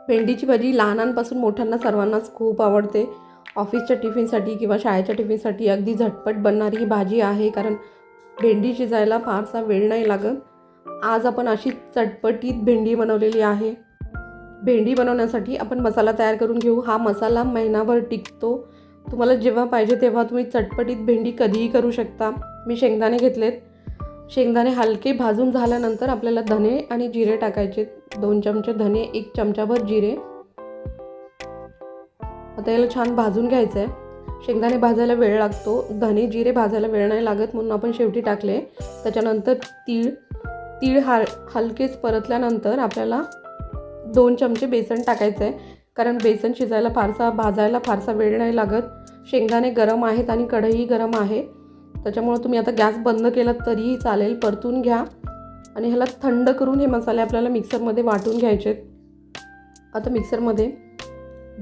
भेंडीची भाजी लहानांपासून मोठ्यांना सर्वांनाच खूप आवडते. ऑफिसच्या टिफिनसाठी किंवा शाळेच्या टिफिनसाठी अगदी झटपट बनणारी ही भाजी आहे, कारण भेंडी शिजायला फारसा वेळ नाही लागत. आज आपण अशी चटपटीत भेंडी बनवलेली आहे. भेंडी बनवण्यासाठी आपण मसाला तयार करून घेऊ. हा मसाला महिनाभर टिकतो. तुम्हाला जेव्हा पाहिजे तेव्हा तुम्ही चटपटीत भेंडी कधीही करू शकता. मी शेंगदाणे घेतलेत. शेंगदाणे हलके भाजून झाल्यानंतर आपल्याला धने आणि जिरे टाकायचे. 2 चमचे धने, 1 चमचाभर जिरे. आता याला छान भाजून घ्यायचं आहे. शेंगदाणे भाजायला वेळ लागतो, धने जिरे भाजायला वेळ नाही लागत, म्हणून आपण शेवटी टाकले. त्याच्यानंतर तीळ हलकेच परतल्यानंतर आपल्याला 2 चमचे बेसन टाकायचं आहे, कारण बेसन शिजायला भाजायला फारसा वेळ नाही लागत. शेंगदाणे गरम आहेत आणि कढई गरम आहे, त्याच्यामुळे तुम्ही आता गॅस बंद केला तरीही चालेल. परतून घ्या आणि ह्याला थंड करून हे मसाले आपल्याला मिक्सरमध्ये वाटून घ्यायचे. आता मिक्सरमध्ये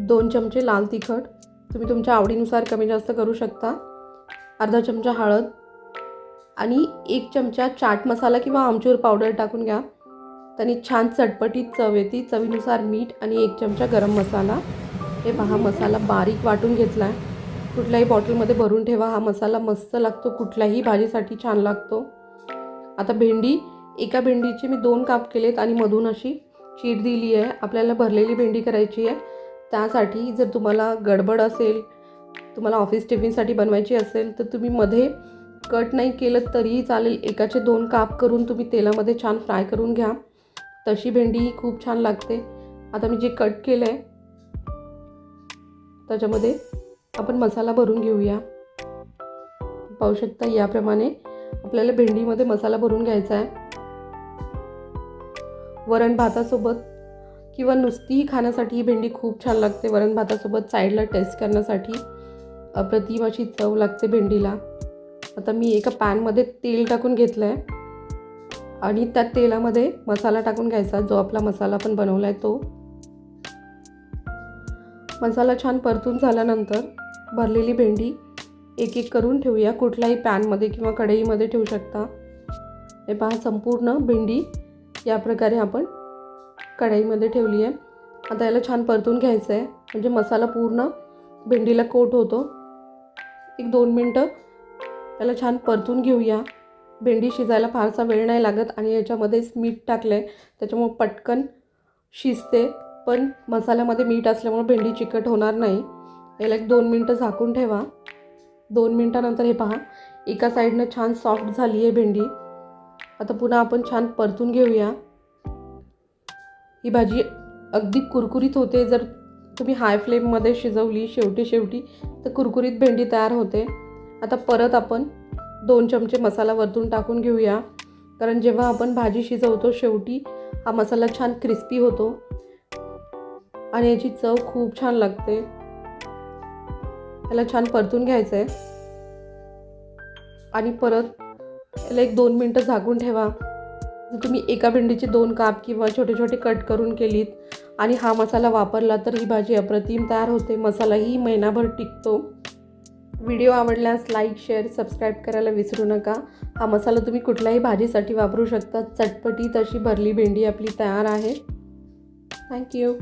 2 चमचे लाल तिखट, तुम्ही तुमच्या आवडीनुसार कमी जास्त करू शकता, अर्धा चमचा हळद आणि 1 चमचा चाट मसाला किंवा आमचूर पावडर टाकून घ्या. त्यांनी छान चटपटीत चव येते. चवीनुसार मीठ आणि 1 चमचा गरम मसाला. हे पहा, मसाला बारीक वाटून घेतला आहे. कुठल्याही बॉटलमध्ये भरून ठेवा. हा मसाला मस्त लागतो, कुठल्याही भाजीसाठी छान लागतो. आता एका भेंडीचे मी 2 काप केलेत आणि मधून अशी चीर दिली आहे. आपल्याला भरलेली भेंडी करायची आहे. त्यासाठी जर तुम्हाला गडबड असेल, तुम्हाला ऑफिस टिफिनसाठी बनवायची असेल, तर तुम्ही मध्ये कट नाही केलं तरीही चालेल. एकाचे 2 काप करून तुम्ही तेलामध्ये छान फ्राय करून घ्या. तशी भेंडी खूप छान लागते. आता मी जे कट केलं आहे त्याच्यामध्ये आपण मसाला भरून घेऊया. पाहू शकता याप्रमाणे आपल्याला भेंडीमध्ये मसाला भरून घ्यायचा आहे. वरण भातासोबत किंवा नुसतीही खाण्यासाठी ही भेंडी खूप छान लागते. वरण भातासोबत साईडला टेस्ट करण्यासाठी अप्रतिम अशी चव लागते भेंडीला. आता मी एका पॅनमध्ये तेल टाकून घेतलं आहे आणि त्या तेलामध्ये मसाला टाकून घ्यायचा, जो आपला मसाला आपण बनवला आहे तो. मसाला छान परतून झाल्यानंतर भरलेली भेंडी एक एक करून ठेवूया. कुठल्याही पॅनमध्ये किंवा कढईमध्ये ठेवू शकता. हे पहा, संपूर्ण भेंडी या प्रकारे आपण कढईमध्ये ठेवली आहे. आता याला छान परतून घ्यायचं आहे, म्हणजे मसाला पूर्ण भेंडीला कोट होतो. 1-2 मिनटं याला छान परतून घेऊया. भेंडी शिजायला फारसा वेळ नाही लागत आणि याच्यामध्येच मीठ टाकलं आहे, त्याच्यामुळे पटकन शिजते. पण मसाल्यामध्ये मीठ असल्यामुळे भेंडी चिकट होणार नाही. याला 1-2 मिनटं झाकून ठेवा. 2 मिनटानंतर हे पहा, एका साईडनं छान सॉफ्ट झाली आहे भेंडी. आता पुन्हा आपण छान परतून घेऊया. ही भाजी अगदी कुरकुरीत होते जर तुम्ही हाय फ्लेममध्ये शिजवली. शेवटी तर कुरकुरीत भेंडी तयार होते. आता परत आपण 2 चमचे मसाला वरतून टाकून घेऊया, कारण जेव्हा आपण भाजी शिजवतो शेवटी हा मसाला छान क्रिस्पी होतो आणि याची चव खूप छान लागते. याला छान परतून घ्यायचं आहे आणि परत याला 1-2 मिनटं झाकून ठेवा. जर तुम्ही एका भेंडीचे 2 काप किंवा छोटे छोटे कट करून केलीत आणि हा मसाला वापरला तर ही भाजी अप्रतिम तयार होते. मसालाही महिनाभर टिकतो. व्हिडिओ आवडल्यास लाईक, शेअर, सबस्क्राईब करायला विसरू नका. हा मसाला तुम्ही कुठल्याही भाजीसाठी वापरू शकता. चटपटीत अशी भरली भेंडी आपली तयार आहे. थँक्यू.